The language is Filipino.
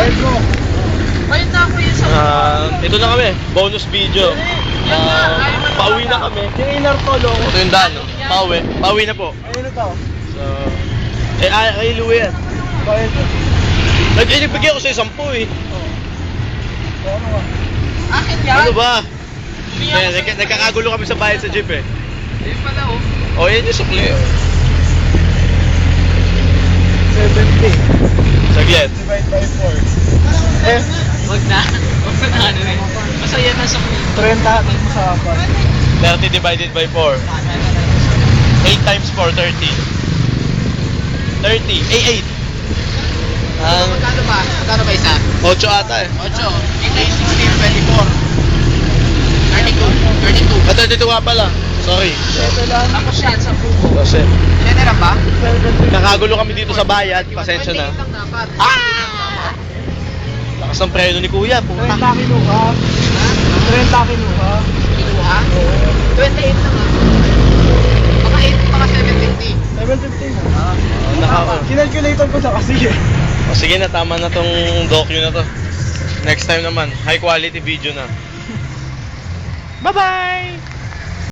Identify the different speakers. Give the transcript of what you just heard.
Speaker 1: Bayad mo.
Speaker 2: Bayad na ako yun sa
Speaker 3: Ito na kami, bonus video. Pauwi na kami.
Speaker 1: Yung inner polo.
Speaker 3: Ito yung daan, no? Pauwi na po.
Speaker 1: Ayun ito.
Speaker 3: So, kay Louie yan.
Speaker 1: Bayad mo.
Speaker 3: Nagbigay ko sa 10 eh.
Speaker 1: Ano ka?
Speaker 2: Akin yan.
Speaker 3: Ano ba? Nagkakagulo kami sa bayad sa jeep eh.
Speaker 2: Ayun pala oh.
Speaker 3: O, yan yung sukli.
Speaker 1: 70.
Speaker 3: Saglit.
Speaker 1: Divide by 4.
Speaker 2: Wag na. Wag na ano eh. Masaya na sa
Speaker 1: 30 at masapan.
Speaker 3: 30 divided by 4. 8 times 4, 30. 30. 8.
Speaker 2: Magkano ba? Magkano ba isa?
Speaker 3: 8 ata eh.
Speaker 2: 8. 8 times 16, 24. 32.
Speaker 3: 32 nga pala. Sorry.
Speaker 2: Tapos yan, 10 ko.
Speaker 3: Kasi,
Speaker 2: Yan na lang ba?
Speaker 3: nakagulo kami dito sa bayad. Pasensya na.
Speaker 2: 28 lang dapat.
Speaker 3: Lakas ng preno ni Kuya.
Speaker 1: 30
Speaker 3: Puta.
Speaker 1: kinuha. 30 kinuha.
Speaker 2: Kinuha? 28 lang ah. Baka 8, baka 750.
Speaker 1: 750 mo.
Speaker 3: Naka,
Speaker 1: Kinalculator ko na kasi eh.
Speaker 3: O sige na, tama na tong docu na to. Next time naman, high quality video na. Bye-bye!